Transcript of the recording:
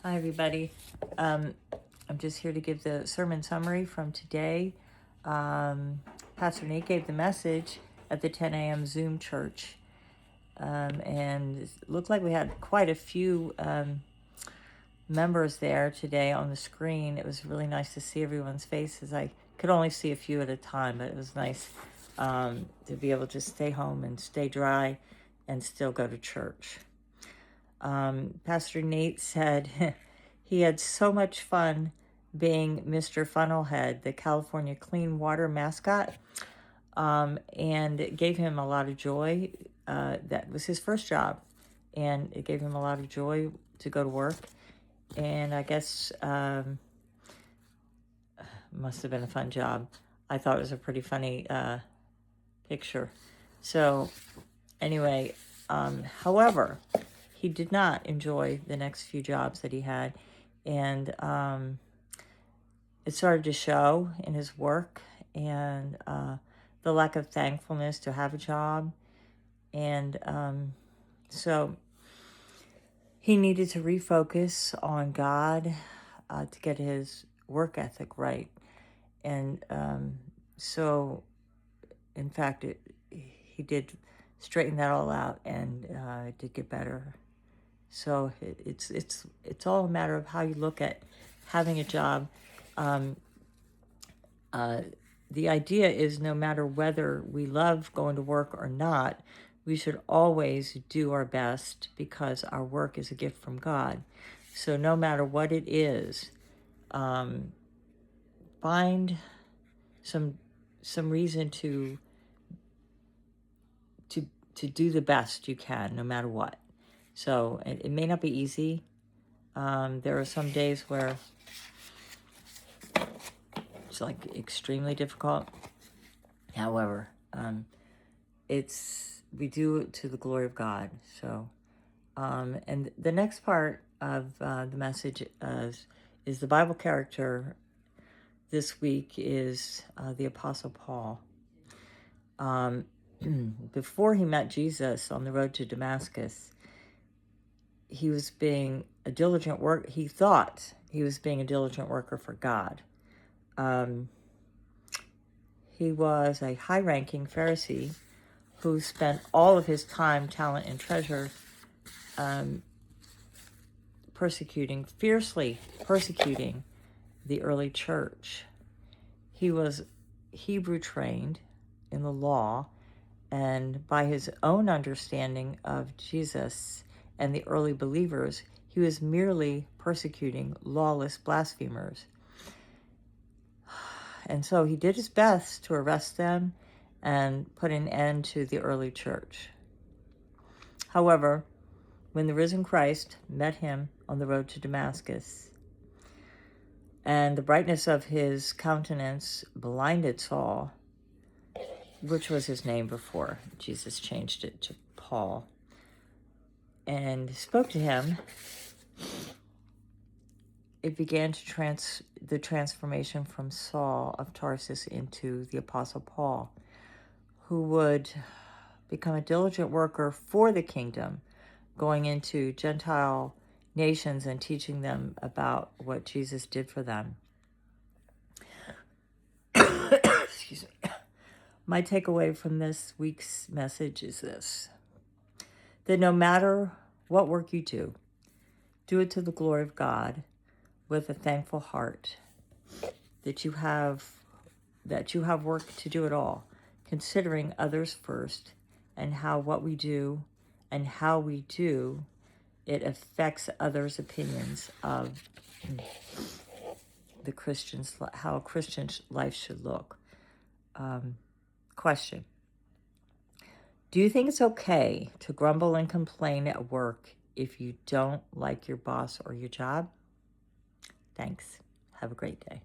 Hi, everybody. I'm just here to give the sermon summary from today. Pastor Nate gave the message at the 10 a.m. Zoom church, and it looked like we had quite a few members there today on the screen. It was really nice to see everyone's faces. I could only see a few at a time, but it was nice to be able to stay home and stay dry and still go to church. Pastor Nate said he had so much fun being Mr. Funnelhead, the California Clean Water mascot, and it gave him a lot of joy. That was his first job, and it gave him a lot of joy to go to work. And I guess must have been a fun job. I thought it was a pretty funny picture. So anyway, however, he did not enjoy the next few jobs that he had, and it started to show in his work and the lack of thankfulness to have a job. And so he needed to refocus on God to get his work ethic right. And so, in fact, he did straighten that all out, and it did get better. So it's all a matter of how you look at having a job. The idea is no matter whether we love going to work or not, we should always do our best because our work is a gift from God. So no matter what it is, find some reason to do the best you can, no matter what. So it may not be easy. There are some days where it's like extremely difficult. However, we do it to the glory of God. So, and the next part of the message is the Bible character this week is the Apostle Paul. Before he met Jesus on the road to Damascus, he was being a diligent worker. He thought he was being a diligent worker for God. He was a high-ranking Pharisee who spent all of his time, talent, and treasure fiercely persecuting the early church. He was Hebrew trained in the law, and by his own understanding of Jesus and the early believers, he was merely persecuting lawless blasphemers. And so he did his best to arrest them and put an end to the early church. However, when the risen Christ met him on the road to Damascus, and the brightness of his countenance blinded Saul, which was his name before Jesus changed it to Paul, and spoke to him, it began the transformation from Saul of Tarsus into the Apostle Paul, who would become a diligent worker for the kingdom, going into Gentile nations and teaching them about what Jesus did for them. Excuse me. My takeaway from this week's message is this: that no matter what work you do it to the glory of God with a thankful heart, that you have work to do it all, considering others first, and how what we do and how we do it affects others' opinions of how a Christian's life should look. Question: do you think it's okay to grumble and complain at work if you don't like your boss or your job? Thanks. Have a great day.